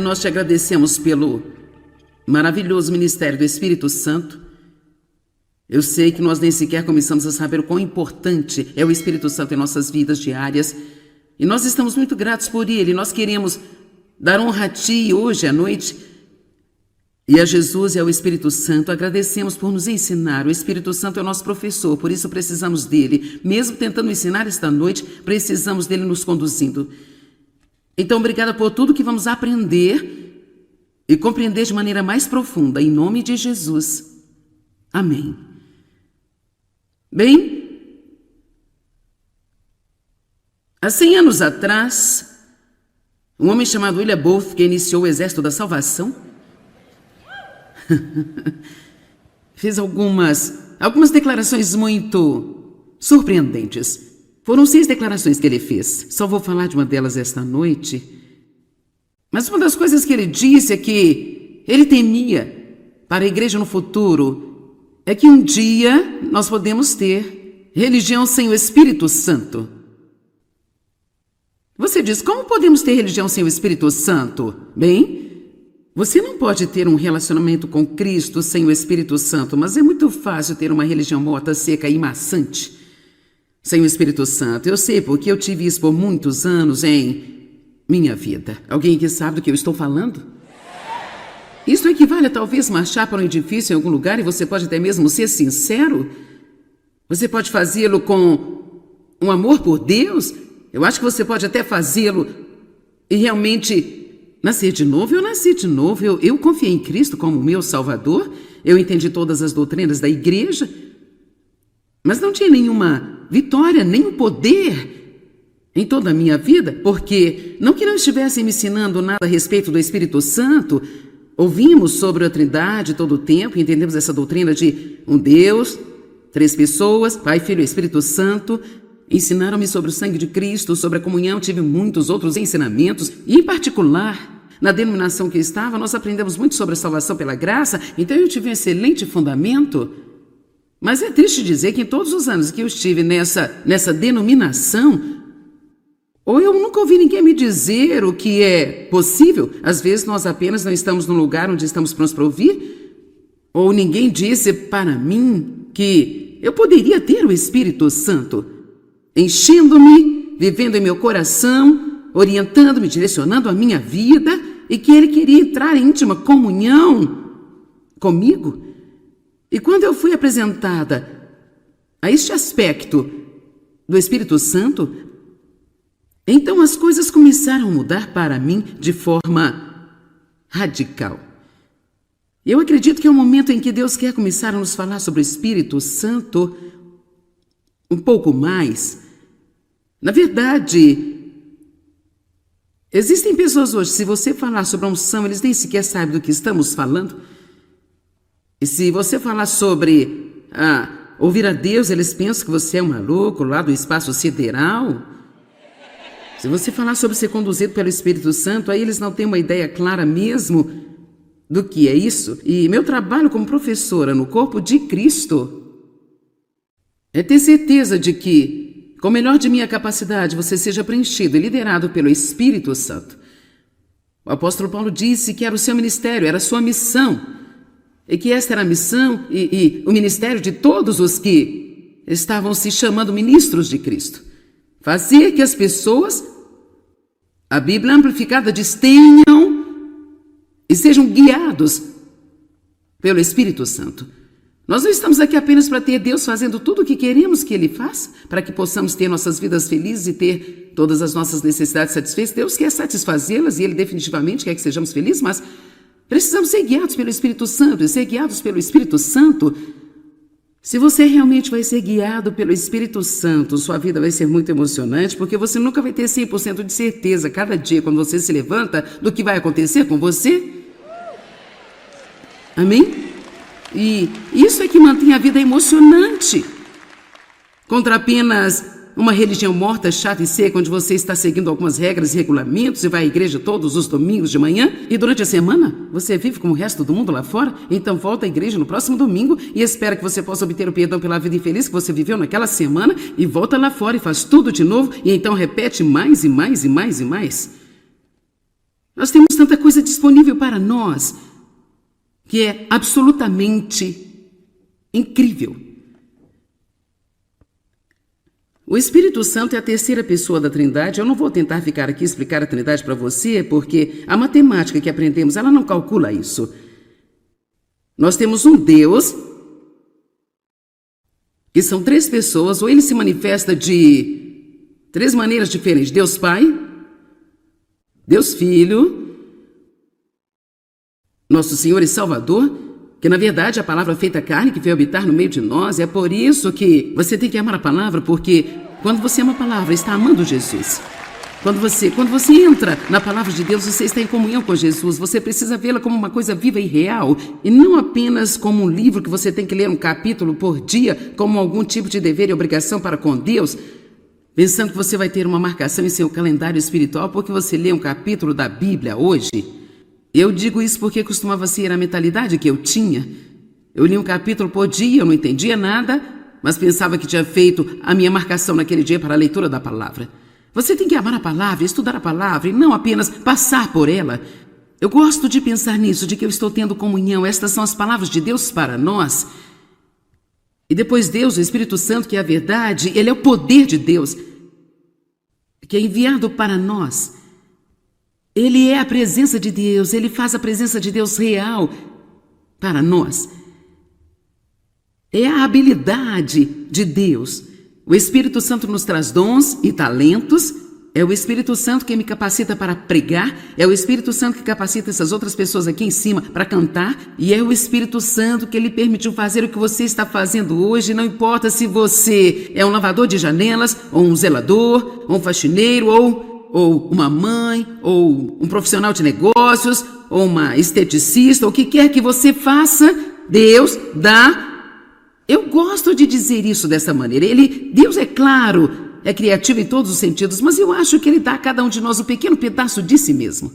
nós te agradecemos pelo maravilhoso ministério do Espírito Santo. Eu sei que nós nem sequer começamos a saber o quão importante é o Espírito Santo em nossas vidas diárias. E nós estamos muito gratos por ele. Nós queremos dar honra a ti hoje à noite e a Jesus e ao Espírito Santo. Agradecemos por nos ensinar. O Espírito Santo é o nosso professor, por isso precisamos dele. Mesmo tentando ensinar esta noite, precisamos dele nos conduzindo. Então, obrigada por tudo que vamos aprender e compreender de maneira mais profunda, em nome de Jesus. Amém. Bem, há 100 anos atrás, um homem chamado William Booth, que iniciou o Exército da Salvação, fez algumas declarações muito surpreendentes. Foram 6 declarações que ele fez. Só vou falar de uma delas esta noite. Mas uma das coisas que ele disse é que ele temia para a igreja no futuro é que um dia nós podemos ter religião sem o Espírito Santo. Você diz, como podemos ter religião sem o Espírito Santo? Bem, você não pode ter um relacionamento com Cristo sem o Espírito Santo, mas é muito fácil ter uma religião morta, seca e maçante sem o Espírito Santo. Eu sei porque eu tive isso por muitos anos em minha vida. Alguém que sabe do que eu estou falando? Isso equivale a talvez marchar para um edifício em algum lugar e você pode até mesmo ser sincero. Você pode fazê-lo com um amor por Deus. Eu acho que você pode até fazê-lo e realmente nascer de novo. Eu nasci de novo. Eu confiei em Cristo como meu Salvador. Eu entendi todas as doutrinas da igreja. Mas não tinha nenhuma vitória, nem poder em toda a minha vida, porque não que não estivessem me ensinando nada a respeito do Espírito Santo. Ouvimos sobre a Trindade todo o tempo, entendemos essa doutrina de um Deus, 3 pessoas, Pai, Filho e Espírito Santo. Ensinaram-me sobre o sangue de Cristo, sobre a comunhão, tive muitos outros ensinamentos, e em particular, na denominação que eu estava, nós aprendemos muito sobre a salvação pela graça, então eu tive um excelente fundamento. Mas é triste dizer que em todos os anos que eu estive nessa denominação, ou eu nunca ouvi ninguém me dizer o que é possível. Às vezes nós apenas não estamos no lugar onde estamos prontos para ouvir, ou ninguém disse para mim que eu poderia ter o Espírito Santo enchendo-me, vivendo em meu coração, orientando-me, direcionando a minha vida, e que ele queria entrar em íntima comunhão comigo. E quando eu fui apresentada a este aspecto do Espírito Santo, então as coisas começaram a mudar para mim de forma radical. Eu acredito que é um momento em que Deus quer começar a nos falar sobre o Espírito Santo um pouco mais. Na verdade, existem pessoas hoje, se você falar sobre a unção, eles nem sequer sabem do que estamos falando. E se você falar sobre ouvir a Deus, eles pensam que você é um maluco lá do espaço sideral. Se você falar sobre ser conduzido pelo Espírito Santo, aí eles não têm uma ideia clara mesmo do que é isso. E meu trabalho como professora no corpo de Cristo é ter certeza de que, com o melhor de minha capacidade, você seja preenchido e liderado pelo Espírito Santo. O apóstolo Paulo disse que era o seu ministério, era a sua missão. E que esta era a missão e o ministério de todos os que estavam se chamando ministros de Cristo. Fazer que as pessoas, a Bíblia amplificada diz, tenham e sejam guiados pelo Espírito Santo. Nós não estamos aqui apenas para ter Deus fazendo tudo o que queremos que Ele faça, para que possamos ter nossas vidas felizes e ter todas as nossas necessidades satisfeitas. Deus quer satisfazê-las e Ele definitivamente quer que sejamos felizes, mas precisamos ser guiados pelo Espírito Santo. E ser guiados pelo Espírito Santo, se você realmente vai ser guiado pelo Espírito Santo, sua vida vai ser muito emocionante, porque você nunca vai ter 100% de certeza, cada dia, quando você se levanta, do que vai acontecer com você. Amém? E isso é que mantém a vida emocionante, contra apenas uma religião morta, chata e seca, onde você está seguindo algumas regras e regulamentos e vai à igreja todos os domingos de manhã, e durante a semana você vive como o resto do mundo lá fora. Então volta à igreja no próximo domingo e espera que você possa obter o perdão pela vida infeliz que você viveu naquela semana, e volta lá fora e faz tudo de novo, e então repete mais e mais e mais e mais. Nós temos tanta coisa disponível para nós que é absolutamente incrível. O Espírito Santo é a terceira pessoa da Trindade. Eu não vou tentar ficar aqui e explicar a Trindade para você, porque a matemática que aprendemos, ela não calcula isso. Nós temos um Deus, que são três pessoas, ou ele se manifesta de três maneiras diferentes. Deus Pai, Deus Filho, nosso Senhor e Salvador, que na verdade é a palavra feita carne que veio habitar no meio de nós. É por isso que você tem que amar a palavra, porque quando você ama a palavra, está amando Jesus. Quando você entra na palavra de Deus, você está em comunhão com Jesus. Você precisa vê-la como uma coisa viva e real, e não apenas como um livro que você tem que ler um capítulo por dia, como algum tipo de dever e obrigação para com Deus, pensando que você vai ter uma marcação em seu calendário espiritual porque você lê um capítulo da Bíblia hoje. Eu digo isso porque costumava ser a mentalidade que eu tinha. Eu li um capítulo por dia, eu não entendia nada, mas pensava que tinha feito a minha marcação naquele dia para a leitura da palavra. Você tem que amar a palavra, estudar a palavra e não apenas passar por ela. Eu gosto de pensar nisso, de que eu estou tendo comunhão. Estas são as palavras de Deus para nós. E depois Deus, o Espírito Santo, que é a verdade, ele é o poder de Deus, que é enviado para nós. Ele é a presença de Deus, ele faz a presença de Deus real para nós. É a habilidade de Deus. O Espírito Santo nos traz dons e talentos. É o Espírito Santo que me capacita para pregar. É o Espírito Santo que capacita essas outras pessoas aqui em cima para cantar. E é o Espírito Santo que lhe permitiu fazer o que você está fazendo hoje. Não importa se você é um lavador de janelas, ou um zelador, ou um faxineiro, ou uma mãe, ou um profissional de negócios, ou uma esteticista, ou o que quer que você faça, Deus dá. Eu gosto de dizer isso dessa maneira. Deus, é claro, é criativo em todos os sentidos, mas eu acho que ele dá a cada um de nós um pequeno pedaço de si mesmo.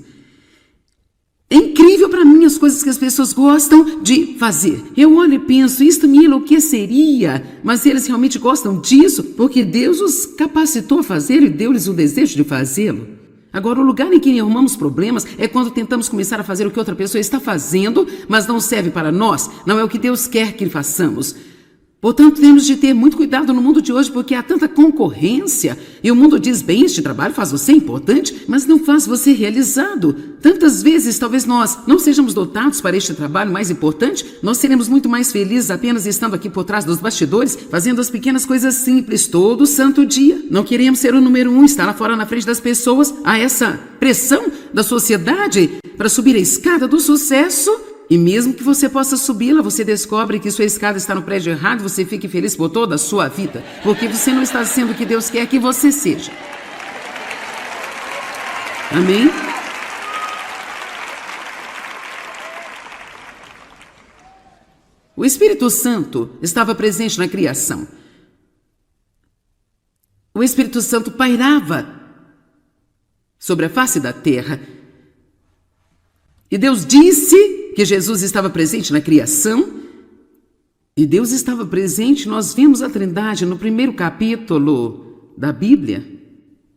É incrível para mim as coisas que as pessoas gostam de fazer. Eu olho e penso, isto me enlouqueceria, mas eles realmente gostam disso porque Deus os capacitou a fazer e deu-lhes o desejo de fazê-lo. Agora, o lugar em que arrumamos problemas é quando tentamos começar a fazer o que outra pessoa está fazendo, mas não serve para nós, não é o que Deus quer que façamos. Portanto, temos de ter muito cuidado no mundo de hoje, porque há tanta concorrência. E o mundo diz, bem, este trabalho faz você importante, mas não faz você realizado. Tantas vezes, talvez nós não sejamos dotados para este trabalho mais importante, nós seremos muito mais felizes apenas estando aqui por trás dos bastidores, fazendo as pequenas coisas simples todo santo dia. Não queremos ser o número 1, estar lá fora na frente das pessoas. Há essa pressão da sociedade para subir a escada do sucesso. E mesmo que você possa subi-la, você descobre que sua escada está no prédio errado e você fique feliz por toda a sua vida, porque você não está sendo o que Deus quer que você seja. Amém? O Espírito Santo estava presente na criação. O Espírito Santo pairava sobre a face da terra. E Deus disse que Jesus estava presente na criação, e Deus estava presente, nós vimos a Trindade no primeiro capítulo da Bíblia.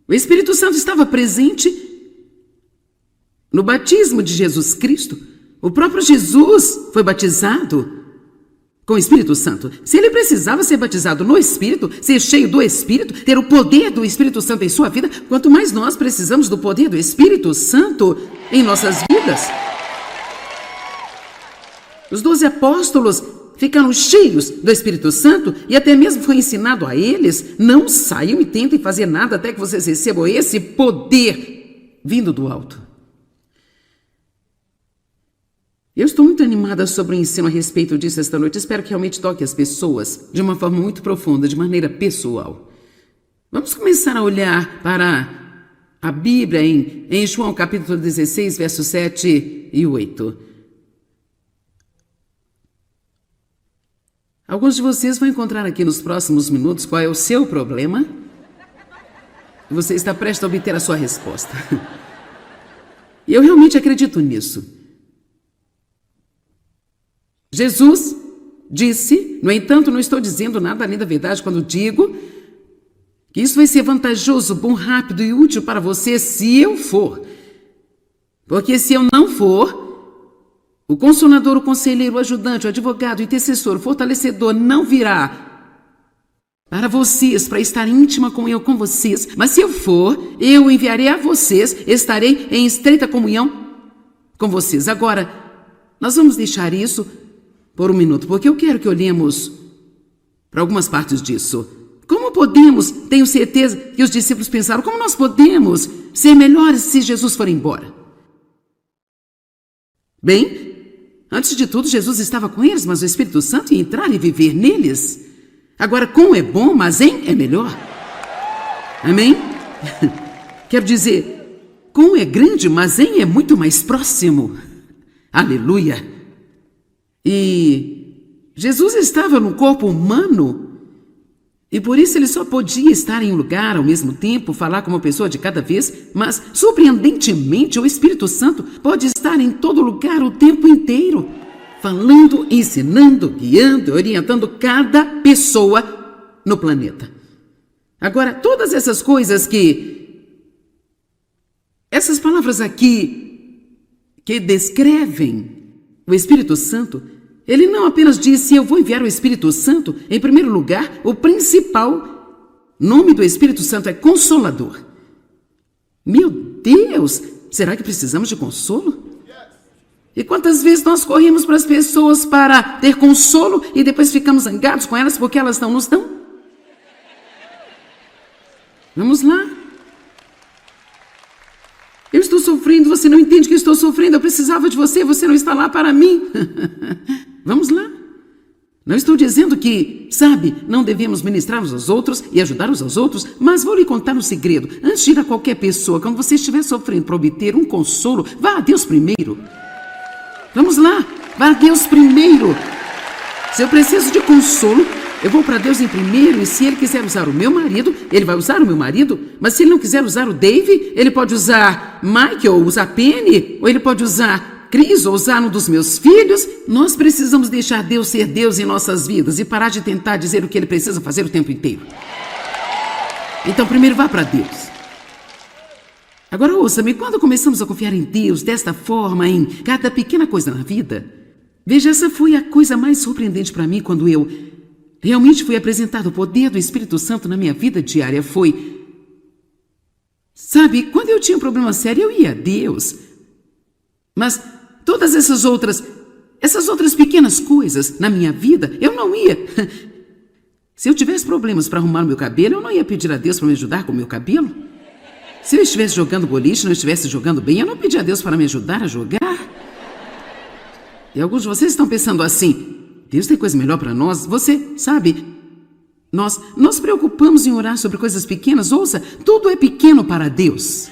O Espírito Santo estava presente no batismo de Jesus Cristo. O próprio Jesus foi batizado com o Espírito Santo. Se ele precisava ser batizado no Espírito, ser cheio do Espírito, ter o poder do Espírito Santo em sua vida, quanto mais nós precisamos do poder do Espírito Santo em nossas vidas. Os 12 apóstolos ficaram cheios do Espírito Santo e até mesmo foi ensinado a eles, não saiam e tentem fazer nada até que vocês recebam esse poder vindo do alto. Eu estou muito animada sobre o ensino a respeito disso esta noite. Espero que realmente toque as pessoas de uma forma muito profunda, de maneira pessoal. Vamos começar a olhar para a Bíblia em João capítulo 16, versos 7 e 8. Alguns de vocês vão encontrar aqui nos próximos minutos qual é o seu problema. E você está prestes a obter a sua resposta. E eu realmente acredito nisso. Jesus disse, no entanto, não estou dizendo nada além da verdade quando digo que isso vai ser vantajoso, bom, rápido e útil para você se eu for. Porque se eu não for, o consolador, o conselheiro, o ajudante, o advogado, o intercessor, o fortalecedor não virá para vocês, para estar íntima com vocês. Mas se eu for, eu enviarei a vocês, estarei em estreita comunhão com vocês. Agora, nós vamos deixar isso por um minuto, porque eu quero que olhemos para algumas partes disso. Como podemos, tenho certeza que os discípulos pensaram, como nós podemos ser melhores se Jesus for embora? Bem, antes de tudo, Jesus estava com eles, mas o Espírito Santo ia entrar e viver neles. Agora, com é bom, mas em é melhor. Amém? Quero dizer, com é grande, mas em é muito mais próximo. Aleluia! E Jesus estava no corpo humano, e por isso ele só podia estar em um lugar ao mesmo tempo, falar com uma pessoa de cada vez, mas, surpreendentemente, o Espírito Santo pode estar em todo lugar o tempo inteiro, falando, ensinando, guiando, orientando cada pessoa no planeta. Agora, todas essas coisas essas palavras aqui, que descrevem o Espírito Santo, ele não apenas disse, eu vou enviar o Espírito Santo. Em primeiro lugar, o principal nome do Espírito Santo é Consolador. Meu Deus, será que precisamos de consolo? E quantas vezes nós corremos para as pessoas para ter consolo e depois ficamos zangados com elas porque elas não nos dão? Vamos lá. Eu estou sofrendo, você não entende que eu estou sofrendo, eu precisava de você, você não está lá para mim. Vamos lá. Não estou dizendo que, não devemos ministrar uns aos outros e ajudar uns aos outros, mas vou lhe contar um segredo. Antes de ir a qualquer pessoa, quando você estiver sofrendo para obter um consolo, vá a Deus primeiro. Vamos lá, vá a Deus primeiro. Se eu preciso de consolo, eu vou para Deus em primeiro, e se Ele quiser usar o meu marido, Ele vai usar o meu marido, mas se Ele não quiser usar o Dave, Ele pode usar Mike, ou usar Penny, ou Ele pode usar Cris, ou usar um dos meus filhos. Nós precisamos deixar Deus ser Deus em nossas vidas e parar de tentar dizer o que Ele precisa fazer o tempo inteiro. Então, primeiro vá para Deus. Agora ouça-me, quando começamos a confiar em Deus desta forma, em cada pequena coisa na vida, veja, essa foi a coisa mais surpreendente para mim quando eu realmente fui apresentado o poder do Espírito Santo na minha vida diária. Foi, quando eu tinha um problema sério, eu ia a Deus. Mas todas essas outras pequenas coisas na minha vida, eu não ia. Se eu tivesse problemas para arrumar o meu cabelo, eu não ia pedir a Deus para me ajudar com o meu cabelo. Se eu estivesse jogando boliche, não estivesse jogando bem, eu não pedi a Deus para me ajudar a jogar. E alguns de vocês estão pensando assim, Deus tem coisa melhor para nós. Você sabe, nós nos preocupamos em orar sobre coisas pequenas. Ouça, tudo é pequeno para Deus.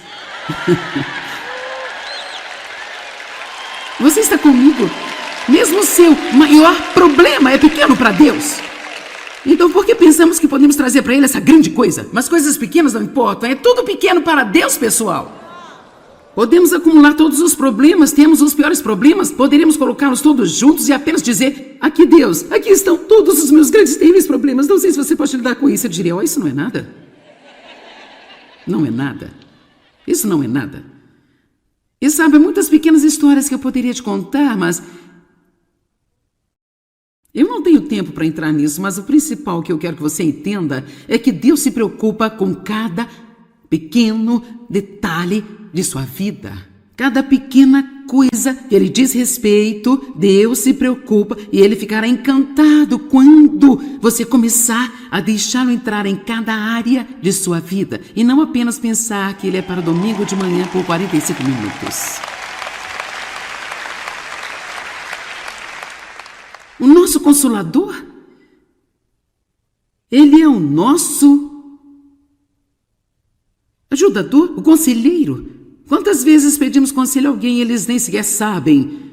Você está comigo? Mesmo o seu maior problema é pequeno para Deus. Então por que pensamos que podemos trazer para Ele essa grande coisa? Mas coisas pequenas não importam, é tudo pequeno para Deus, pessoal. Podemos acumular todos os problemas, temos os piores problemas, poderíamos colocá-los todos juntos e apenas dizer, aqui Deus, aqui estão todos os meus grandes terríveis problemas, não sei se você pode lidar com isso. Eu diria, isso não é nada. Não é nada. Isso não é nada. E muitas pequenas histórias que eu poderia te contar, mas eu não tenho tempo para entrar nisso, mas o principal que eu quero que você entenda é que Deus se preocupa com cada pequeno detalhe de sua vida. Cada pequena coisa que Ele diz respeito, Deus se preocupa e Ele ficará encantado quando você começar a deixá-lo entrar em cada área de sua vida e não apenas pensar que Ele é para domingo de manhã por 45 minutos. O nosso Consolador, Ele é o nosso ajudador, o conselheiro. Quantas vezes pedimos conselho a alguém e eles nem sequer sabem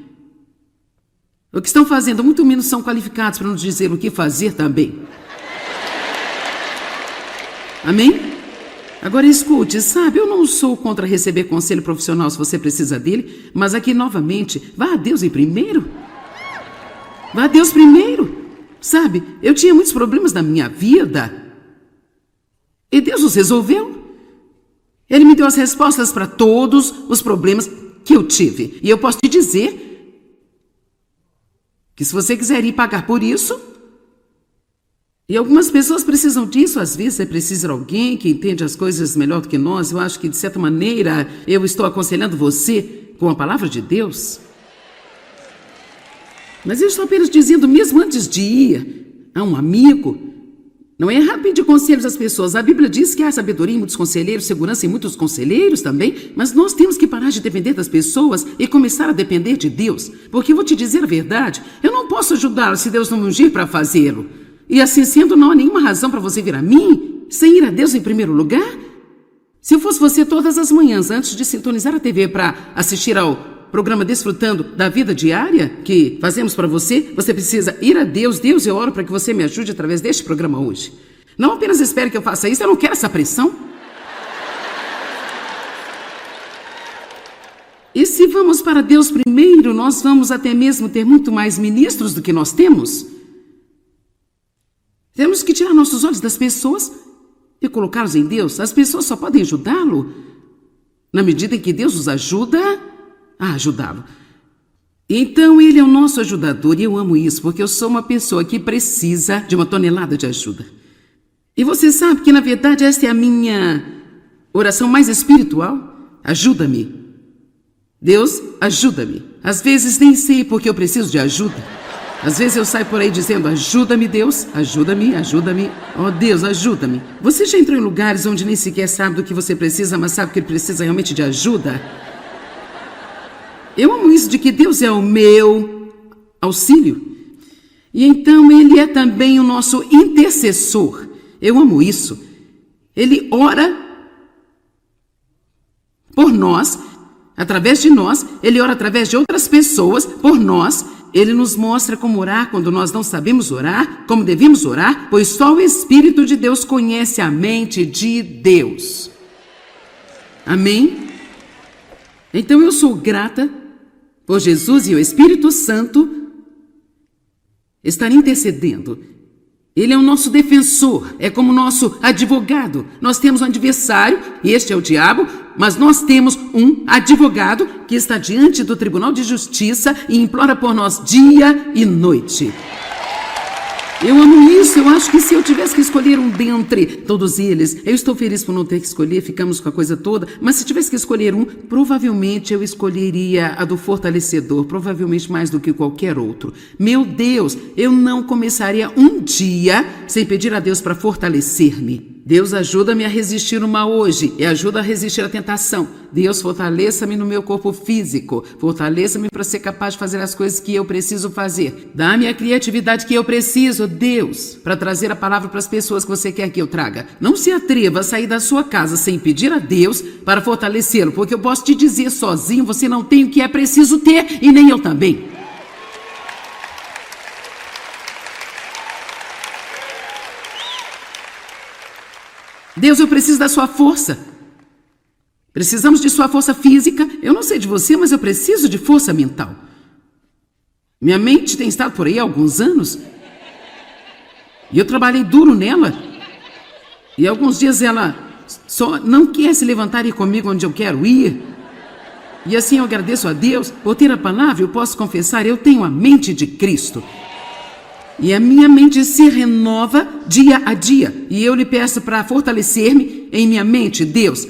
o que estão fazendo, muito menos são qualificados para nos dizer o que fazer também. Amém? Agora escute, eu não sou contra receber conselho profissional se você precisa dele, mas aqui novamente, vá a Deus em primeiro. Vá a Deus primeiro. Eu tinha muitos problemas na minha vida e Deus os resolveu. Ele me deu as respostas para todos os problemas que eu tive. E eu posso te dizer que se você quiser ir pagar por isso, e algumas pessoas precisam disso, às vezes é preciso alguém que entende as coisas melhor do que nós. Eu acho que, de certa maneira, eu estou aconselhando você com a palavra de Deus. Mas eu estou apenas dizendo, mesmo antes de ir a um amigo, não é errado pedir conselhos às pessoas. A Bíblia diz que há sabedoria em muitos conselheiros, segurança em muitos conselheiros também, mas nós temos que parar de depender das pessoas e começar a depender de Deus. Porque eu vou te dizer a verdade, eu não posso ajudá-lo se Deus não me ungir para fazê-lo. E assim sendo, não há nenhuma razão para você vir a mim sem ir a Deus em primeiro lugar. Se eu fosse você todas as manhãs, antes de sintonizar a TV para assistir ao programa Desfrutando da Vida Diária que fazemos para você, você precisa ir a Deus. Deus, eu oro para que você me ajude através deste programa hoje. Não apenas espere que eu faça isso, eu não quero essa pressão. E se vamos para Deus primeiro, nós vamos até mesmo ter muito mais ministros do que nós temos. Temos que tirar nossos olhos das pessoas e colocá-los em Deus. As pessoas só podem ajudá-lo na medida em que Deus os ajuda a ajudá-lo. Então ele é o nosso ajudador e eu amo isso, porque eu sou uma pessoa que precisa de uma tonelada de ajuda. E você sabe que na verdade esta é a minha oração mais espiritual. Ajuda-me. Deus, ajuda-me. Às vezes nem sei porque eu preciso de ajuda. Às vezes eu saio por aí dizendo, ajuda-me Deus, ajuda-me, ajuda-me. Oh Deus, ajuda-me. Você já entrou em lugares onde nem sequer sabe do que você precisa, mas sabe que ele precisa realmente de ajuda? Eu amo isso de que Deus é o meu auxílio. E então ele é também o nosso intercessor. Eu amo isso. Ele ora por nós, através de nós. Ele ora através de outras pessoas por nós. Ele nos mostra como orar quando nós não sabemos orar, como devemos orar, pois só o Espírito de Deus conhece a mente de Deus. Amém? Então eu sou grata por Jesus e o Espírito Santo estar intercedendo. Ele é o nosso defensor, é como nosso advogado. Nós temos um adversário, e este é o diabo, mas nós temos um advogado que está diante do Tribunal de Justiça e implora por nós dia e noite. Eu amo isso. Eu acho que se eu tivesse que escolher um dentre todos eles, eu estou feliz por não ter que escolher, ficamos com a coisa toda, mas se tivesse que escolher um, provavelmente eu escolheria a do fortalecedor, provavelmente mais do que qualquer outro. Meu Deus, eu não começaria um dia sem pedir a Deus para fortalecer-me. Deus, ajuda-me a resistir o mal hoje e ajuda a resistir à tentação. Deus, fortaleça-me no meu corpo físico. Fortaleça-me para ser capaz de fazer as coisas que eu preciso fazer. Dá-me a criatividade que eu preciso, Deus, para trazer a palavra para as pessoas que você quer que eu traga. Não se atreva a sair da sua casa sem pedir a Deus para fortalecê-lo, porque eu posso te dizer sozinho, você não tem o que é preciso ter e nem eu também. Deus, eu preciso da sua força. Precisamos de sua força física. Eu não sei de você, mas eu preciso de força mental. Minha mente tem estado por aí há alguns anos. E eu trabalhei duro nela. E alguns dias ela só não quer se levantar e ir comigo onde eu quero ir. E assim eu agradeço a Deus por ter a palavra. Eu posso confessar, eu tenho a mente de Cristo. E a minha mente se renova dia a dia. E eu lhe peço para fortalecer-me em minha mente. Deus,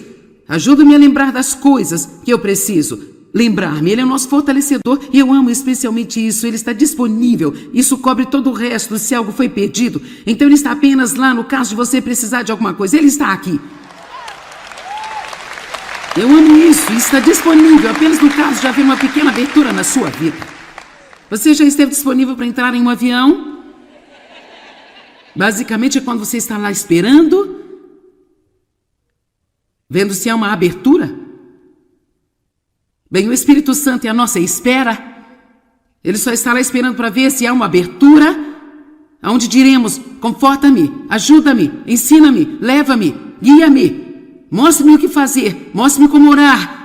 ajuda-me a lembrar das coisas que eu preciso lembrar-me. Ele é o nosso fortalecedor e eu amo especialmente isso. Ele está disponível. Isso cobre todo o resto se algo foi perdido. Então ele está apenas lá no caso de você precisar de alguma coisa. Ele está aqui. Eu amo isso. Está disponível apenas no caso de haver uma pequena abertura na sua vida. Você já esteve disponível para entrar em um avião? Basicamente é quando você está lá esperando, vendo se há uma abertura. Bem, o Espírito Santo é a nossa espera. Ele só está lá esperando para ver se há uma abertura, onde diremos, conforta-me, ajuda-me, ensina-me, leva-me, guia-me, mostre-me o que fazer, mostre-me como orar.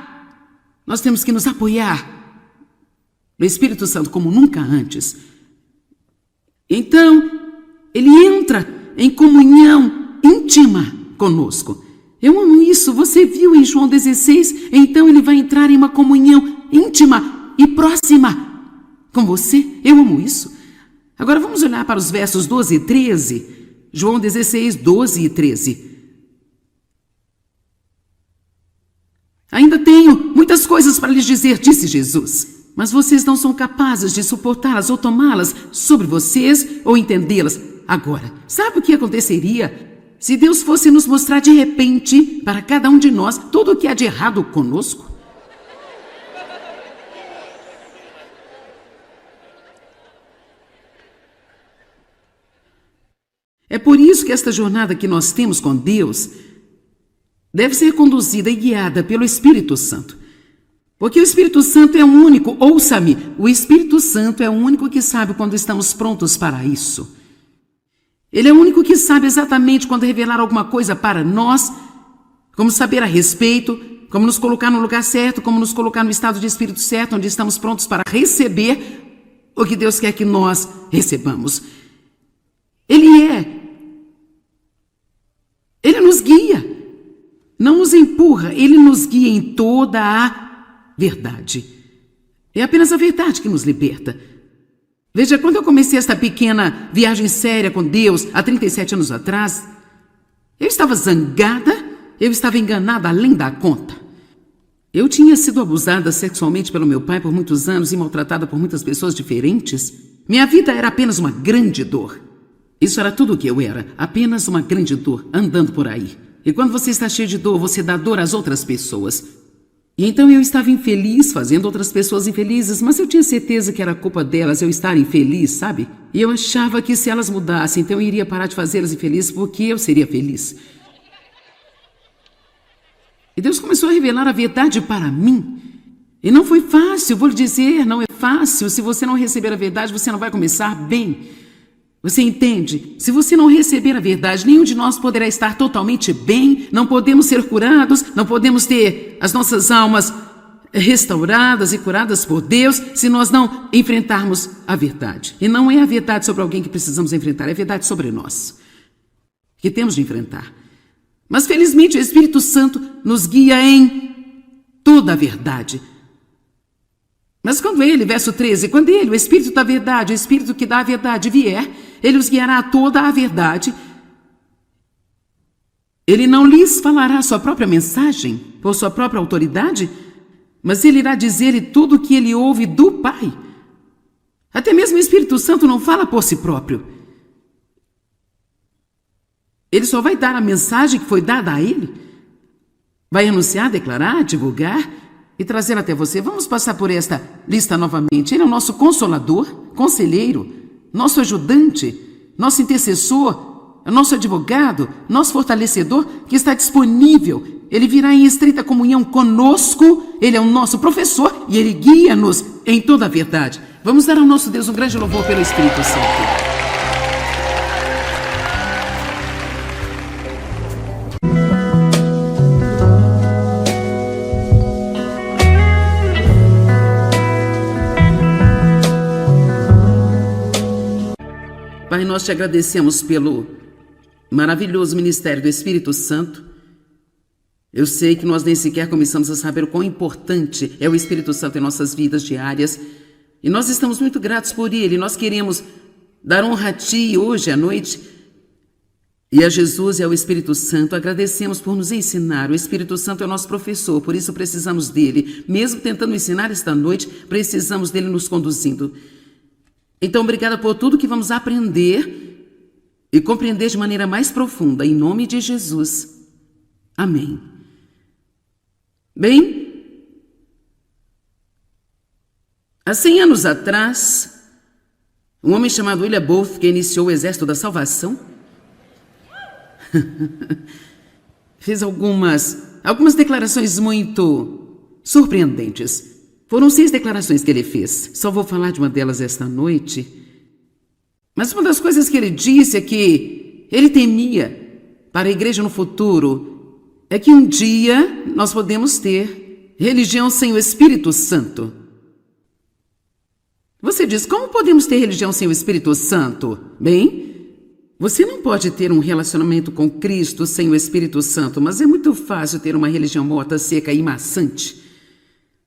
Nós temos que nos apoiar no Espírito Santo como nunca antes. Então, ele entra em comunhão íntima conosco. Eu amo isso. Você viu em João 16? Então ele vai entrar em uma comunhão íntima e próxima com você. Eu amo isso. Agora vamos olhar para os versos 12 e 13. João 16, 12 e 13. Ainda tenho muitas coisas para lhes dizer, disse Jesus, mas vocês não são capazes de suportá-las ou tomá-las sobre vocês ou entendê-las. Agora, sabe o que aconteceria se Deus fosse nos mostrar de repente, para cada um de nós, tudo o que há de errado conosco? É por isso que esta jornada que nós temos com Deus deve ser conduzida e guiada pelo Espírito Santo. Porque o Espírito Santo é o único, ouça-me, o Espírito Santo é o único que sabe quando estamos prontos para isso. Ele é o único que sabe exatamente quando revelar alguma coisa para nós, como saber a respeito, como nos colocar no lugar certo, como nos colocar no estado de espírito certo, onde estamos prontos para receber o que Deus quer que nós recebamos. Ele nos guia. Não nos empurra, Ele nos guia em toda a verdade. É apenas a verdade que nos liberta. Veja, quando eu comecei esta pequena viagem séria com Deus, há 37 anos atrás, eu estava zangada, eu estava enganada além da conta. Eu tinha sido abusada sexualmente pelo meu pai por muitos anos e maltratada por muitas pessoas diferentes. Minha vida era apenas uma grande dor. Isso era tudo o que eu era, apenas uma grande dor, andando por aí. E quando você está cheio de dor, você dá dor às outras pessoas. E então eu estava infeliz, fazendo outras pessoas infelizes, mas eu tinha certeza que era culpa delas eu estar infeliz, sabe? E eu achava que se elas mudassem, então eu iria parar de fazê-las infelizes porque eu seria feliz. E Deus começou a revelar a verdade para mim. E não foi fácil, vou lhe dizer, não é fácil. Se você não receber a verdade, você não vai começar bem. Você entende? Se você não receber a verdade, nenhum de nós poderá estar totalmente bem, não podemos ser curados, não podemos ter as nossas almas restauradas e curadas por Deus se nós não enfrentarmos a verdade. E não é a verdade sobre alguém que precisamos enfrentar, é a verdade sobre nós, que temos de enfrentar. Mas felizmente o Espírito Santo nos guia em toda a verdade. Mas quando ele, verso 13, quando ele, o Espírito da verdade, o Espírito que dá a verdade vier, ele os guiará a toda a verdade. Ele não lhes falará sua própria mensagem, por sua própria autoridade, mas ele irá dizer-lhe tudo o que ele ouve do Pai. Até mesmo o Espírito Santo não fala por si próprio. Ele só vai dar a mensagem que foi dada a ele. Vai anunciar, declarar, divulgar e trazer até você. Vamos passar por esta lista novamente. Ele é o nosso consolador, conselheiro, nosso ajudante, nosso intercessor, nosso advogado, nosso fortalecedor, que está disponível. Ele virá em estreita comunhão conosco. Ele é o nosso professor e ele guia-nos em toda a verdade. Vamos dar ao nosso Deus um grande louvor pelo Espírito Santo. Pai, nós te agradecemos pelo maravilhoso ministério do Espírito Santo. Eu sei que nós nem sequer começamos a saber o quão importante é o Espírito Santo em nossas vidas diárias. E nós estamos muito gratos por ele. Nós queremos dar honra a ti hoje à noite e a Jesus e ao Espírito Santo. Agradecemos por nos ensinar. O Espírito Santo é o nosso professor, por isso precisamos dele. Mesmo tentando ensinar esta noite, precisamos dele nos conduzindo. Então, obrigada por tudo que vamos aprender e compreender de maneira mais profunda, em nome de Jesus. Amém. Bem, há 100 anos atrás, um homem chamado William Booth, que iniciou o Exército da Salvação, fez algumas declarações muito surpreendentes. Foram 6 declarações que ele fez. Só vou falar de uma delas esta noite. Mas uma das coisas que ele disse é que ele temia para a igreja no futuro é que um dia nós podemos ter religião sem o Espírito Santo. Você diz, como podemos ter religião sem o Espírito Santo? Bem, você não pode ter um relacionamento com Cristo sem o Espírito Santo, mas é muito fácil ter uma religião morta, seca e maçante.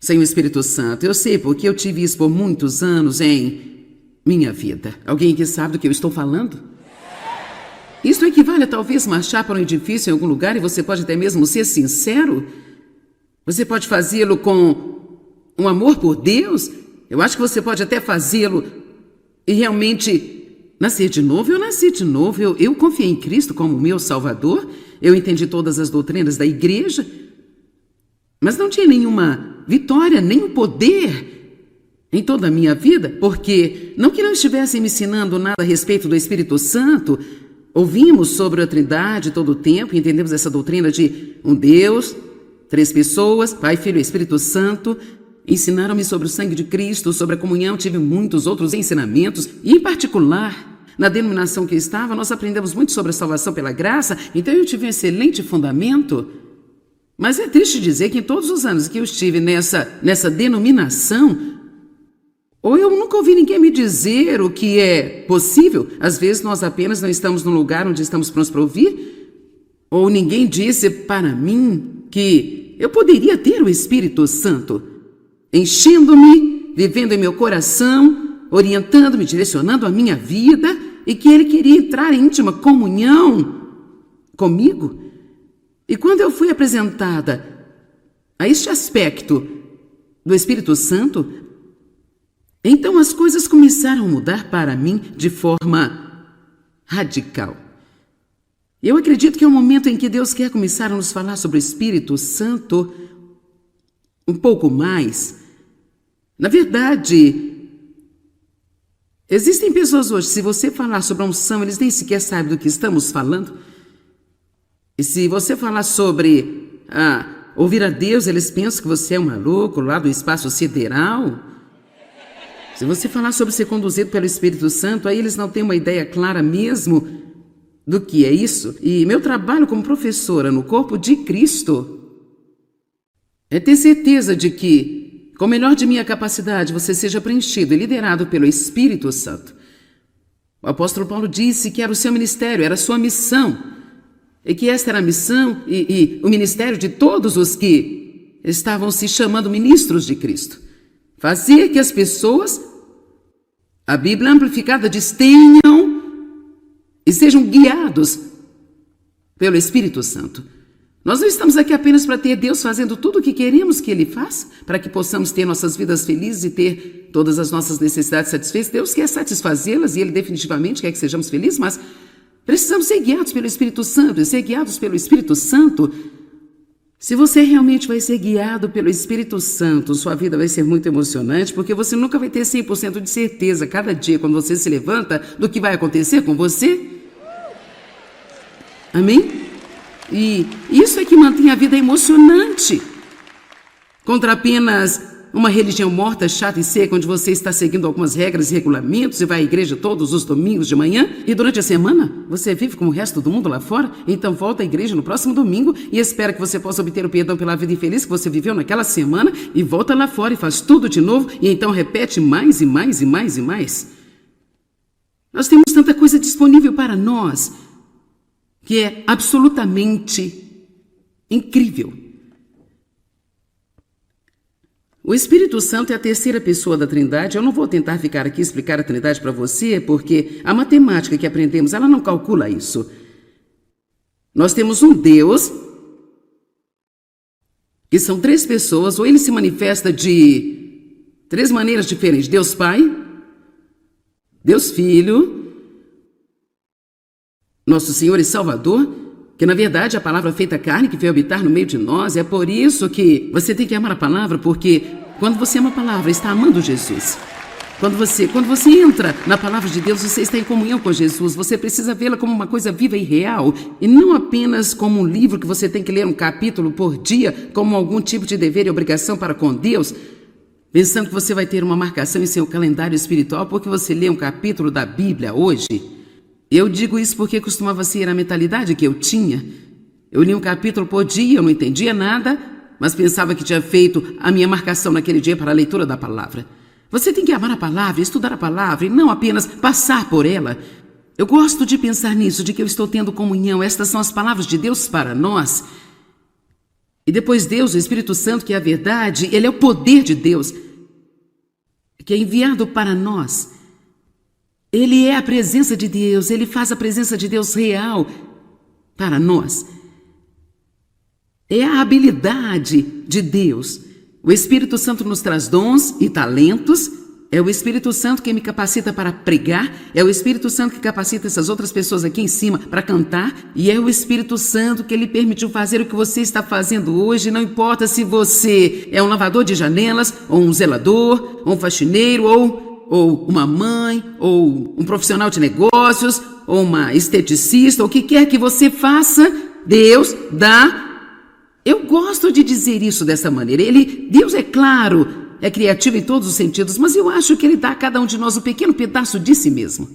sem o Espírito Santo. Eu sei porque eu tive isso por muitos anos em minha vida. Alguém que sabe do que eu estou falando? Isto equivale a talvez marchar para um edifício em algum lugar e você pode até mesmo ser sincero. Você pode fazê-lo com um amor por Deus. Eu acho que você pode até fazê-lo e realmente nascer de novo. Eu nasci de novo. Eu confiei em Cristo como meu Salvador. Eu entendi todas as doutrinas da igreja. Mas não tinha nenhuma vitória, nenhum poder em toda a minha vida, porque não que não estivessem me ensinando nada a respeito do Espírito Santo. Ouvimos sobre a Trindade todo o tempo e entendemos essa doutrina de um Deus, 3 pessoas, Pai, Filho e Espírito Santo. Ensinaram-me sobre o sangue de Cristo, sobre a comunhão, tive muitos outros ensinamentos e, em particular, na denominação que eu estava, nós aprendemos muito sobre a salvação pela graça, então eu tive um excelente fundamento. Mas é triste dizer que em todos os anos que eu estive nessa denominação, ou eu nunca ouvi ninguém me dizer o que é possível. Às vezes nós apenas não estamos no lugar onde estamos prontos para ouvir, ou ninguém disse para mim que eu poderia ter o Espírito Santo, enchendo-me, vivendo em meu coração, orientando-me, direcionando a minha vida, e que Ele queria entrar em íntima comunhão comigo. E quando eu fui apresentada a este aspecto do Espírito Santo, então as coisas começaram a mudar para mim de forma radical. Eu acredito que é o momento em que Deus quer começar a nos falar sobre o Espírito Santo um pouco mais. Na verdade, existem pessoas hoje, se você falar sobre a unção, eles nem sequer sabem do que estamos falando. E se você falar sobre ouvir a Deus, eles pensam que você é um maluco lá do espaço sideral. Se você falar sobre ser conduzido pelo Espírito Santo, aí eles não têm uma ideia clara mesmo do que é isso. E meu trabalho como professora no corpo de Cristo é ter certeza de que, com o melhor de minha capacidade, você seja preenchido e liderado pelo Espírito Santo. O apóstolo Paulo disse que era o seu ministério, era a sua missão. E que esta era a missão e o ministério de todos os que estavam se chamando ministros de Cristo. Fazer que as pessoas, a Bíblia amplificada diz, tenham e sejam guiados pelo Espírito Santo. Nós não estamos aqui apenas para ter Deus fazendo tudo o que queremos que Ele faça, para que possamos ter nossas vidas felizes e ter todas as nossas necessidades satisfeitas. Deus quer satisfazê-las e Ele definitivamente quer que sejamos felizes, mas precisamos ser guiados pelo Espírito Santo. E ser guiados pelo Espírito Santo, se você realmente vai ser guiado pelo Espírito Santo, sua vida vai ser muito emocionante, porque você nunca vai ter 100% de certeza, cada dia, quando você se levanta, do que vai acontecer com você. Amém? E isso é que mantém a vida emocionante. Contra apenas uma religião morta, chata e seca, onde você está seguindo algumas regras e regulamentos e vai à igreja todos os domingos de manhã e durante a semana você vive como o resto do mundo lá fora, então volta à igreja no próximo domingo e espera que você possa obter o perdão pela vida infeliz que você viveu naquela semana e volta lá fora e faz tudo de novo e então repete mais e mais e mais e mais. Nós temos tanta coisa disponível para nós que é absolutamente incrível. O Espírito Santo é a terceira pessoa da Trindade. Eu não vou tentar ficar aqui e explicar a Trindade para você, porque a matemática que aprendemos, ela não calcula isso. Nós temos um Deus, que são 3 pessoas, ou Ele se manifesta de 3 maneiras diferentes. Deus Pai, Deus Filho, nosso Senhor e Salvador, que na verdade é a palavra feita carne que veio habitar no meio de nós. É por isso que você tem que amar a palavra, porque quando você ama a palavra, está amando Jesus. Quando você entra na palavra de Deus, você está em comunhão com Jesus. Você precisa vê-la como uma coisa viva e real, e não apenas como um livro que você tem que ler um capítulo por dia, como algum tipo de dever e obrigação para com Deus, pensando que você vai ter uma marcação em seu calendário espiritual porque você lê um capítulo da Bíblia hoje. Eu digo isso porque costumava ser a mentalidade que eu tinha. Eu li um capítulo por dia, eu não entendia nada, mas pensava que tinha feito a minha marcação naquele dia para a leitura da palavra. Você tem que amar a palavra, estudar a palavra e não apenas passar por ela. Eu gosto de pensar nisso, de que eu estou tendo comunhão. Estas são as palavras de Deus para nós. E depois Deus, o Espírito Santo, que é a verdade, ele é o poder de Deus, que é enviado para nós. Ele é a presença de Deus, ele faz a presença de Deus real para nós. É a habilidade de Deus. O Espírito Santo nos traz dons e talentos. É o Espírito Santo que me capacita para pregar. É o Espírito Santo que capacita essas outras pessoas aqui em cima para cantar. E é o Espírito Santo que lhe permitiu fazer o que você está fazendo hoje. Não importa se você é um lavador de janelas, ou um zelador, ou um faxineiro, ou uma mãe, ou um profissional de negócios, ou uma esteticista, ou o que quer que você faça, Deus dá. Eu gosto de dizer isso dessa maneira. Deus, é claro, é criativo em todos os sentidos, mas eu acho que ele dá a cada um de nós um pequeno pedaço de si mesmo.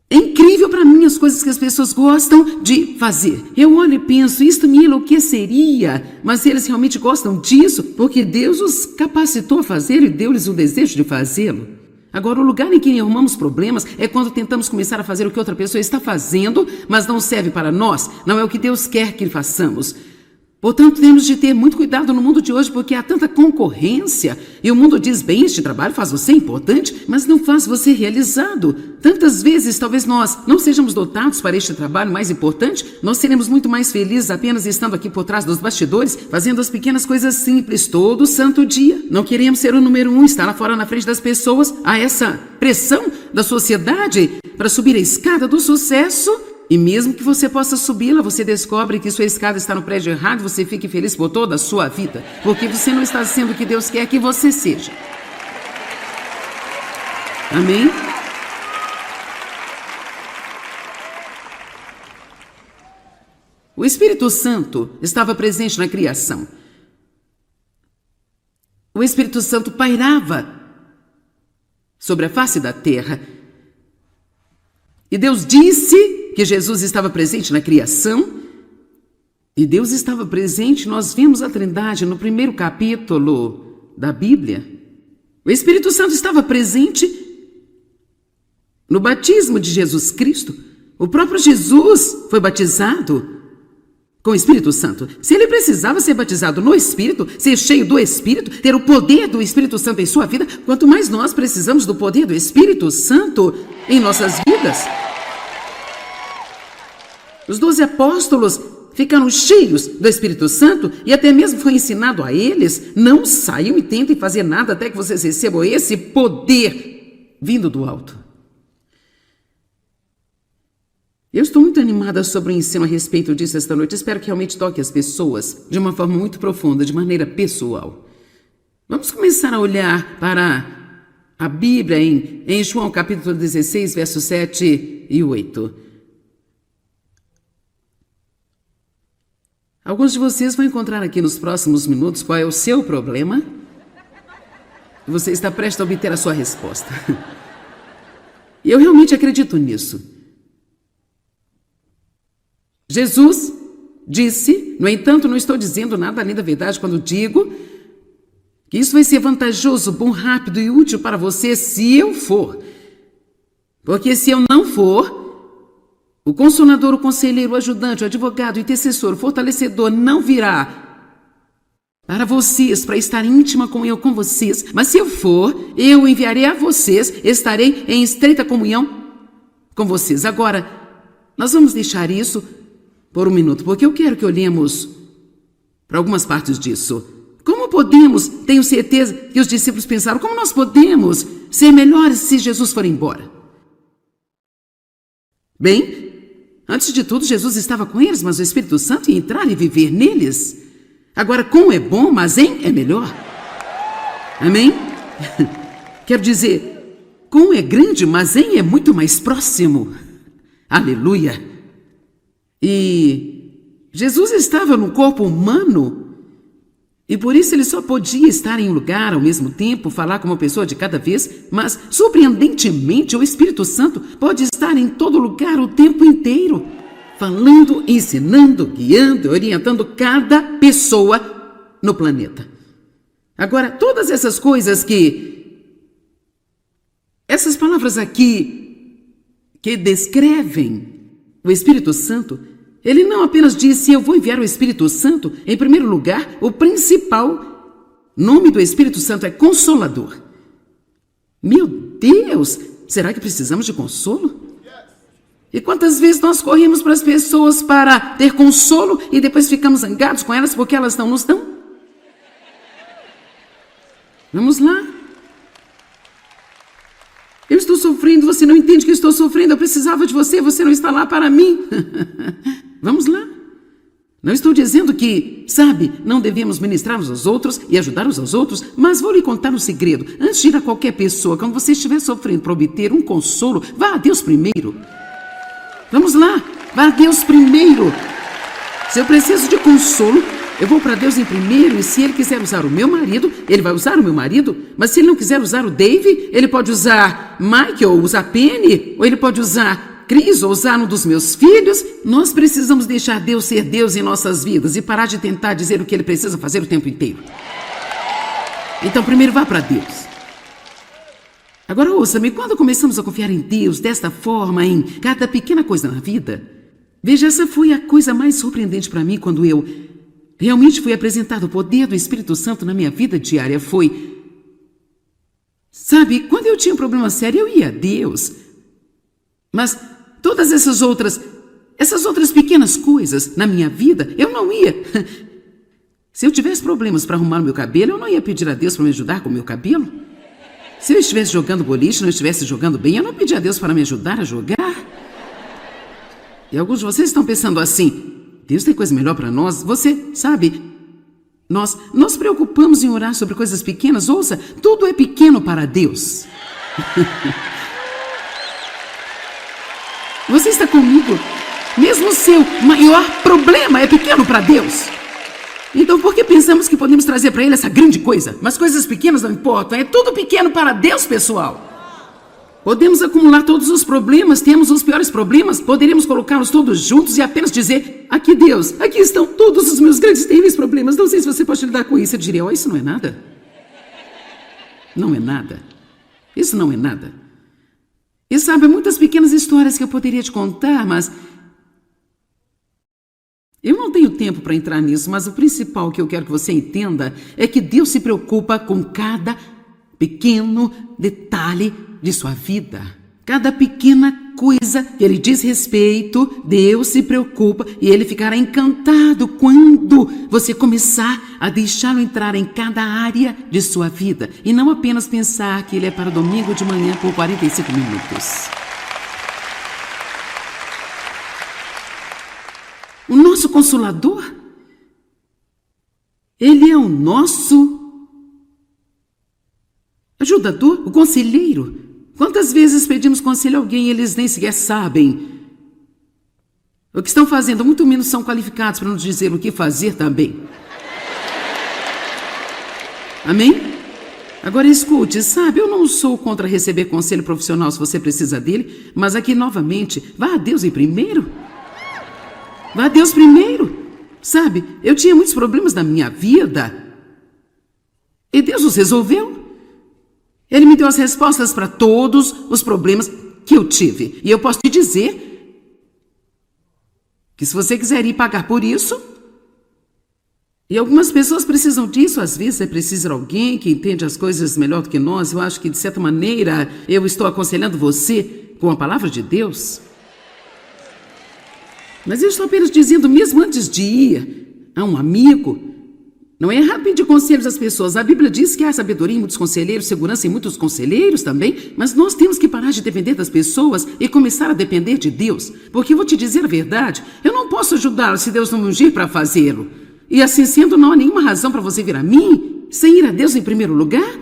É incrível para mim as coisas que as pessoas gostam de fazer. Eu olho e penso, isto me enlouqueceria, mas eles realmente gostam disso porque Deus os capacitou a fazer e deu-lhes o desejo de fazê-lo. Agora, o lugar em que arrumamos problemas é quando tentamos começar a fazer o que outra pessoa está fazendo, mas não serve para nós, não é o que Deus quer que façamos. Portanto, temos de ter muito cuidado no mundo de hoje, porque há tanta concorrência. E o mundo diz, bem, este trabalho faz você importante, mas não faz você realizado. Tantas vezes, talvez nós não sejamos dotados para este trabalho mais importante, nós seremos muito mais felizes apenas estando aqui por trás dos bastidores, fazendo as pequenas coisas simples todo santo dia. Não queremos ser o número 1, estar lá fora na frente das pessoas. Há essa pressão da sociedade para subir a escada do sucesso. E mesmo que você possa subi-la, você descobre que sua escada está no prédio errado, você fica infeliz por toda a sua vida, porque você não está sendo o que Deus quer que você seja. Amém? O Espírito Santo estava presente na criação. O Espírito Santo pairava sobre a face da terra. E Deus disse que Jesus estava presente na criação, e Deus estava presente, nós vimos a Trindade no primeiro capítulo da Bíblia. O Espírito Santo estava presente no batismo de Jesus Cristo. O próprio Jesus foi batizado com o Espírito Santo. Se ele precisava ser batizado no Espírito, ser cheio do Espírito, ter o poder do Espírito Santo em sua vida, quanto mais nós precisamos do poder do Espírito Santo em nossas vidas. Os 12 apóstolos ficaram cheios do Espírito Santo e até mesmo foi ensinado a eles, não saiam e tentem fazer nada até que vocês recebam esse poder vindo do alto. Eu estou muito animada sobre o ensino a respeito disso esta noite. Espero que realmente toque as pessoas de uma forma muito profunda, de maneira pessoal. Vamos começar a olhar para a Bíblia em João capítulo 16, versos 7 e 8. Alguns de vocês vão encontrar aqui nos próximos minutos qual é o seu problema. E você está prestes a obter a sua resposta. E eu realmente acredito nisso. Jesus disse, no entanto, não estou dizendo nada além da verdade quando digo que isso vai ser vantajoso, bom, rápido e útil para você se eu for. Porque se eu não for, o consolador, o conselheiro, o ajudante, o advogado, o intercessor, o fortalecedor não virá para vocês, para estar em íntima comunhão com vocês. Mas se eu for, eu enviarei a vocês, estarei em estreita comunhão com vocês. Agora, nós vamos deixar isso por um minuto, porque eu quero que olhemos para algumas partes disso. Como podemos, tenho certeza que os discípulos pensaram, como nós podemos ser melhores se Jesus for embora? Bem, antes de tudo, Jesus estava com eles, mas o Espírito Santo ia entrar e viver neles. Agora, com é bom, mas em é melhor. Amém? Quero dizer, com é grande, mas em é muito mais próximo. Aleluia! E Jesus estava no corpo humano, e por isso ele só podia estar em um lugar ao mesmo tempo, falar com uma pessoa de cada vez, mas, surpreendentemente, o Espírito Santo pode estar em todo lugar o tempo inteiro, falando, ensinando, guiando, orientando cada pessoa no planeta. Agora, todas essas coisas essas palavras aqui, que descrevem o Espírito Santo, Ele não apenas disse: eu vou enviar o Espírito Santo. Em primeiro lugar, o principal nome do Espírito Santo é Consolador. Meu Deus! Será que precisamos de consolo? E quantas vezes nós corremos para as pessoas para ter consolo e depois ficamos zangados com elas porque elas não nos dão? Vamos lá. Eu estou sofrendo, você não entende que eu estou sofrendo, eu precisava de você, você não está lá para mim. Vamos lá. Não estou dizendo que, não devemos ministrar uns aos outros e ajudar uns aos outros, mas vou lhe contar um segredo. Antes de ir a qualquer pessoa, quando você estiver sofrendo para obter um consolo, vá a Deus primeiro. Vamos lá, vá a Deus primeiro. Se eu preciso de consolo, eu vou para Deus em primeiro, e se Ele quiser usar o meu marido, Ele vai usar o meu marido. Mas se Ele não quiser usar o Dave, Ele pode usar Mike, ou usar Penny, ou Ele pode usar Cris, ou usar um dos meus filhos. Nós precisamos deixar Deus ser Deus em nossas vidas e parar de tentar dizer o que Ele precisa fazer o tempo inteiro. Então, primeiro vá para Deus. Agora ouça-me, quando começamos a confiar em Deus desta forma, em cada pequena coisa na vida, veja, essa foi a coisa mais surpreendente para mim quando eu realmente fui apresentado o poder do Espírito Santo na minha vida diária. Foi, quando eu tinha um problema sério, eu ia a Deus. Mas todas essas outras pequenas coisas na minha vida, eu não ia. Se eu tivesse problemas para arrumar o meu cabelo, eu não ia pedir a Deus para me ajudar com o meu cabelo. Se eu estivesse jogando boliche e não estivesse jogando bem, eu não pedi a Deus para me ajudar a jogar. E alguns de vocês estão pensando assim: Deus tem coisa melhor para nós. Você sabe, nós nos preocupamos em orar sobre coisas pequenas. Ouça, tudo é pequeno para Deus. Você está comigo? Mesmo o seu maior problema é pequeno para Deus. Então por que pensamos que podemos trazer para Ele essa grande coisa? Mas coisas pequenas não importam, é tudo pequeno para Deus, pessoal. Podemos acumular todos os problemas, temos os piores problemas, poderíamos colocá-los todos juntos e apenas dizer: aqui Deus, aqui estão todos os meus grandes terríveis problemas, não sei se você pode lidar com isso. Eu diria: isso não é nada. Não é nada. Isso não é nada. E muitas pequenas histórias que eu poderia te contar, mas eu não tenho tempo para entrar nisso. Mas o principal que eu quero que você entenda é que Deus se preocupa com cada pequeno detalhe de sua vida. Cada pequena coisa que Ele diz respeito, Deus se preocupa, e Ele ficará encantado quando você começar a deixá-lo entrar em cada área de sua vida e não apenas pensar que Ele é para domingo de manhã por 45 minutos. O nosso Consolador, Ele é o nosso ajudador, o conselheiro. Quantas vezes pedimos conselho a alguém e eles nem sequer sabem o que estão fazendo, muito menos são qualificados para nos dizer o que fazer também. Amém? Agora escute, eu não sou contra receber conselho profissional se você precisa dele, mas aqui novamente, vá a Deus em primeiro. Vá a Deus primeiro. Eu tinha muitos problemas na minha vida e Deus os resolveu. Ele me deu as respostas para todos os problemas que eu tive. E eu posso te dizer que se você quiser ir pagar por isso, e algumas pessoas precisam disso, às vezes é preciso alguém que entende as coisas melhor do que nós. Eu acho que, de certa maneira, eu estou aconselhando você com a palavra de Deus. Mas eu estou apenas dizendo, mesmo antes de ir a um amigo, não é errado pedir conselhos às pessoas. A Bíblia diz que há sabedoria em muitos conselheiros, segurança em muitos conselheiros também, mas nós temos que parar de depender das pessoas e começar a depender de Deus. Porque eu vou te dizer a verdade, eu não posso ajudá-lo se Deus não me ungir para fazê-lo. E assim sendo, não há nenhuma razão para você vir a mim sem ir a Deus em primeiro lugar.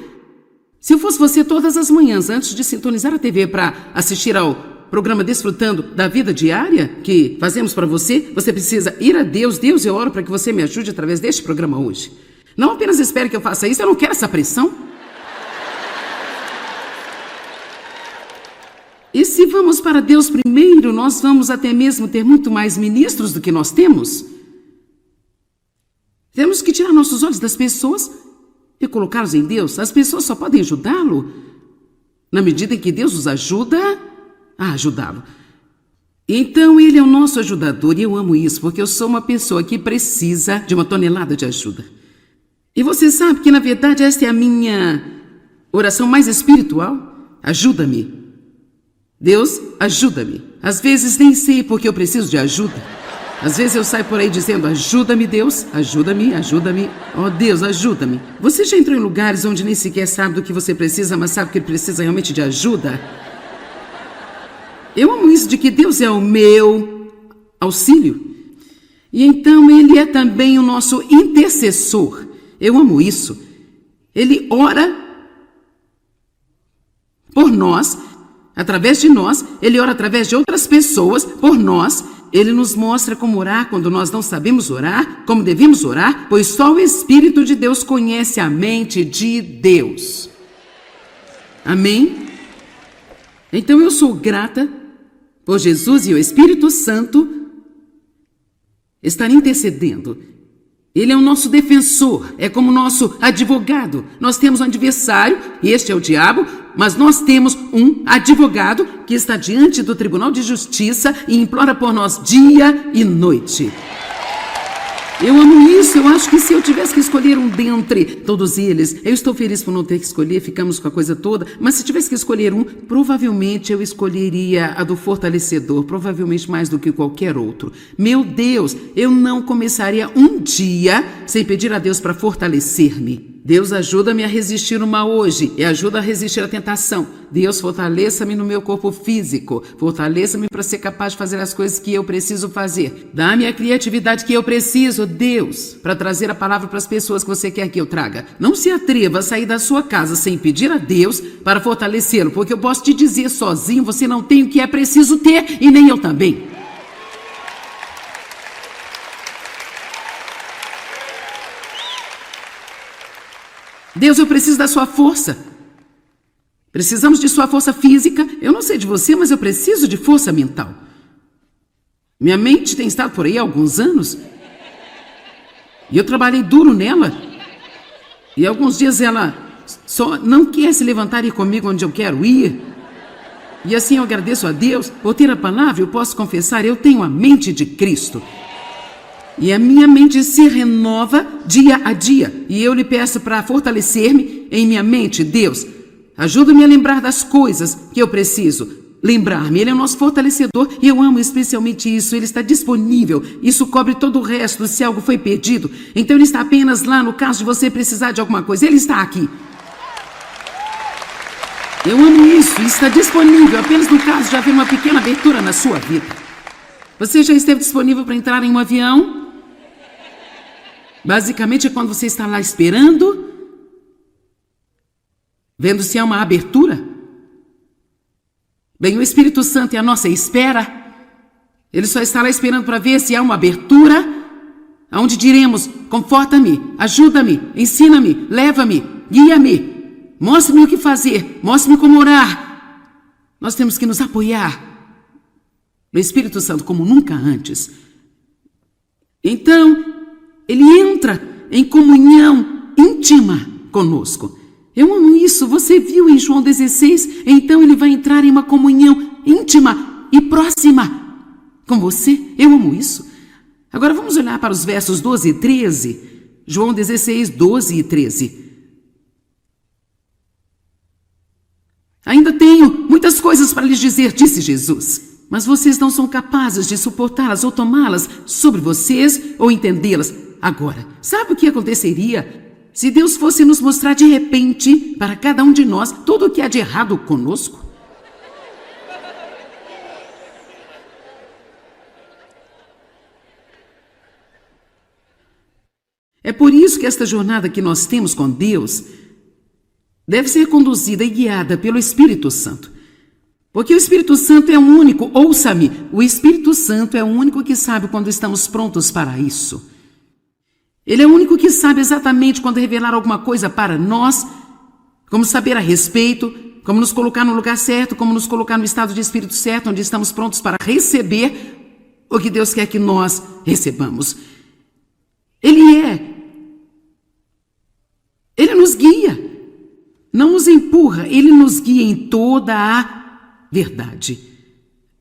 Se eu fosse você todas as manhãs, antes de sintonizar a TV para assistir ao programa Desfrutando da Vida Diária que fazemos para você, você precisa ir a Deus. Deus, eu oro para que você me ajude através deste programa hoje. Não apenas espere que eu faça isso, eu não quero essa pressão. E se vamos para Deus primeiro, nós vamos até mesmo ter muito mais ministros do que nós temos. Temos que tirar nossos olhos das pessoas e colocá-los em Deus. As pessoas só podem ajudá-lo na medida em que Deus os ajuda a ajudá-lo. Então ele é o nosso ajudador e eu amo isso, porque eu sou uma pessoa que precisa de uma tonelada de ajuda. E você sabe que na verdade esta é a minha oração mais espiritual? Ajuda-me. Deus, ajuda-me. Às vezes nem sei porque eu preciso de ajuda. Às vezes eu saio por aí dizendo, ajuda-me Deus, ajuda-me, ajuda-me. Oh Deus, ajuda-me. Você já entrou em lugares onde nem sequer sabe do que você precisa, mas sabe que ele precisa realmente de ajuda? Eu amo isso de que Deus é o meu auxílio. E então ele é também o nosso intercessor. Eu amo isso. Ele ora por nós, através de nós. Ele ora através de outras pessoas por nós. Ele nos mostra como orar quando nós não sabemos orar, como devemos orar, pois só o Espírito de Deus conhece a mente de Deus. Amém? Então eu sou grata por Jesus e o Espírito Santo estar intercedendo. Ele é o nosso defensor, é como nosso advogado. Nós temos um adversário, e este é o diabo, mas nós temos um advogado que está diante do Tribunal de Justiça e implora por nós dia e noite. Eu amo isso, eu acho que se eu tivesse que escolher um dentre todos eles, eu estou feliz por não ter que escolher, ficamos com a coisa toda, mas se tivesse que escolher um, provavelmente eu escolheria a do fortalecedor, provavelmente mais do que qualquer outro. Meu Deus, eu não começaria um dia sem pedir a Deus para fortalecer-me. Deus, ajuda-me a resistir o mal hoje e ajuda a resistir à tentação. Deus, fortaleça-me no meu corpo físico. Fortaleça-me para ser capaz de fazer as coisas que eu preciso fazer. Dá-me a criatividade que eu preciso, Deus, para trazer a palavra para as pessoas que você quer que eu traga. Não se atreva a sair da sua casa sem pedir a Deus para fortalecê-lo, porque eu posso te dizer sozinho, você não tem o que é preciso ter e nem eu também. Deus, eu preciso da sua força. Precisamos de sua força física. Eu não sei de você, mas eu preciso de força mental. Minha mente tem estado por aí há alguns anos. E eu trabalhei duro nela. E alguns dias ela só não quer se levantar e ir comigo onde eu quero ir. E assim eu agradeço a Deus por ter a palavra. Eu posso confessar, eu tenho a mente de Cristo. E a minha mente se renova dia a dia. E eu lhe peço para fortalecer-me em minha mente. Deus, ajuda-me a lembrar das coisas que eu preciso lembrar-me. Ele é o nosso fortalecedor e eu amo especialmente isso. Ele está disponível. Isso cobre todo o resto se algo foi perdido. Então ele está apenas lá no caso de você precisar de alguma coisa. Ele está aqui. Eu amo isso. Está disponível apenas no caso de haver uma pequena abertura na sua vida. Você já esteve disponível para entrar em um avião? Basicamente é quando você está lá esperando, vendo se há uma abertura. Bem, o Espírito Santo é a nossa espera. Ele só está lá esperando para ver se há uma abertura, onde diremos, conforta-me, ajuda-me, ensina-me, leva-me, guia-me, mostre-me o que fazer, mostre-me como orar. Nós temos que nos apoiar no Espírito Santo como nunca antes. Então, ele entra em comunhão íntima conosco. Eu amo isso. Você viu em João 16? Então ele vai entrar em uma comunhão íntima e próxima com você. Eu amo isso. Agora vamos olhar para os versos 12 e 13. João 16, 12 e 13. Ainda tenho muitas coisas para lhes dizer, disse Jesus. Mas vocês não são capazes de suportá-las ou tomá-las sobre vocês ou entendê-las. Agora, sabe o que aconteceria se Deus fosse nos mostrar de repente, para cada um de nós, tudo o que há de errado conosco? É por isso que esta jornada que nós temos com Deus deve ser conduzida e guiada pelo Espírito Santo. Porque o Espírito Santo é o único, ouça-me, o Espírito Santo é o único que sabe quando estamos prontos para isso. Ele é o único que sabe exatamente quando revelar alguma coisa para nós, como saber a respeito, como nos colocar no lugar certo, como nos colocar no estado de espírito certo, onde estamos prontos para receber o que Deus quer que nós recebamos. Ele nos guia, não nos empurra, ele nos guia em toda a verdade.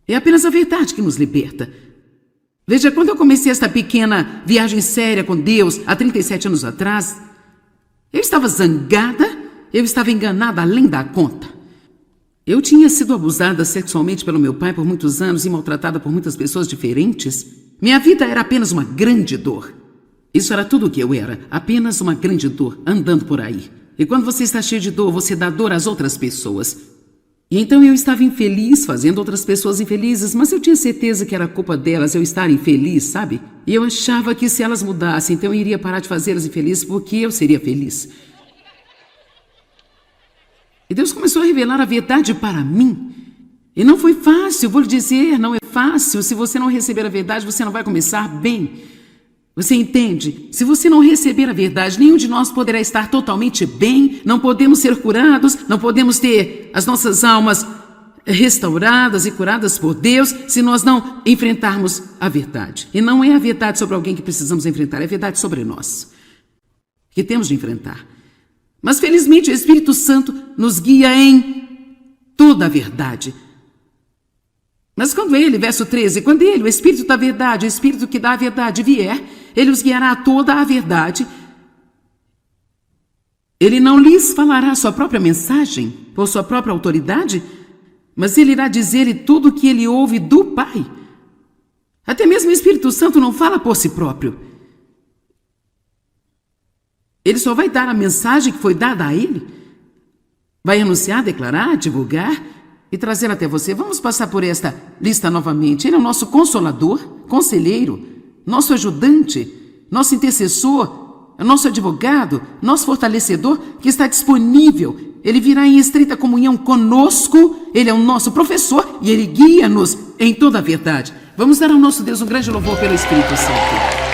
É apenas a verdade que nos liberta. Veja, quando eu comecei esta pequena viagem séria com Deus, há 37 anos atrás, eu estava zangada, eu estava enganada além da conta. Eu tinha sido abusada sexualmente pelo meu pai por muitos anos e maltratada por muitas pessoas diferentes. Minha vida era apenas uma grande dor. Isso era tudo o que eu era, apenas uma grande dor, andando por aí. E quando você está cheio de dor, você dá dor às outras pessoas. E então eu estava infeliz, fazendo outras pessoas infelizes, mas eu tinha certeza que era culpa delas eu estar infeliz, sabe? E eu achava que se elas mudassem, então eu iria parar de fazê-las infelizes porque eu seria feliz. E Deus começou a revelar a verdade para mim. E não foi fácil, vou lhe dizer, não é fácil. Se você não receber a verdade, você não vai começar bem. Você entende? Se você não receber a verdade, nenhum de nós poderá estar totalmente bem, não podemos ser curados, não podemos ter as nossas almas restauradas e curadas por Deus se nós não enfrentarmos a verdade. E não é a verdade sobre alguém que precisamos enfrentar, é a verdade sobre nós, que temos de enfrentar. Mas felizmente o Espírito Santo nos guia em toda a verdade. Mas quando ele, verso 13, quando ele, o Espírito da verdade, o Espírito que dá a verdade vier, ele os guiará a toda a verdade. Ele não lhes falará sua própria mensagem, por sua própria autoridade, mas ele irá dizer-lhe tudo o que ele ouve do Pai. Até mesmo o Espírito Santo não fala por si próprio. Ele só vai dar a mensagem que foi dada a ele. Vai anunciar, declarar, divulgar e trazer até você. Vamos passar por esta lista novamente. Ele é o nosso consolador, conselheiro, nosso ajudante, nosso intercessor, nosso advogado, nosso fortalecedor, que está disponível. Ele virá em estreita comunhão conosco. Ele é o nosso professor e ele guia-nos em toda a verdade. Vamos dar ao nosso Deus um grande louvor pelo Espírito Santo.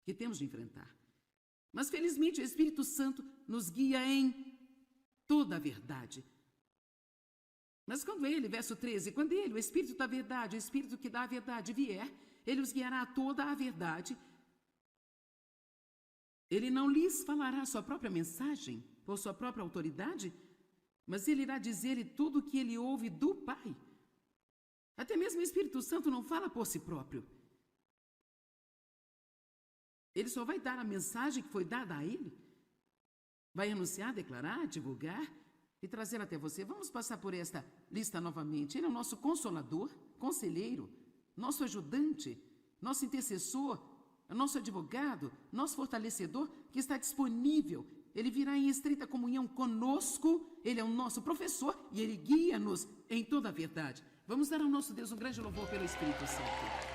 que temos de enfrentar. Mas, felizmente, o Espírito Santo nos guia em toda a verdade. Mas quando ele, verso 13, quando ele, o Espírito da verdade, o Espírito que dá a verdade, vier, ele os guiará a toda a verdade. Ele não lhes falará sua própria mensagem, por sua própria autoridade, mas ele irá dizer-lhe tudo o que ele ouve do Pai. Até mesmo o Espírito Santo não fala por si próprio. Ele só vai dar a mensagem que foi dada a ele. Vai anunciar, declarar, divulgar e trazer até você. Vamos passar por esta lista novamente. Ele é o nosso consolador, conselheiro, nosso ajudante, nosso intercessor, nosso advogado, nosso fortalecedor, que está disponível. Ele virá em estreita comunhão conosco. Ele é o nosso professor e ele guia-nos em toda a verdade. Vamos dar ao nosso Deus um grande louvor pelo Espírito Santo.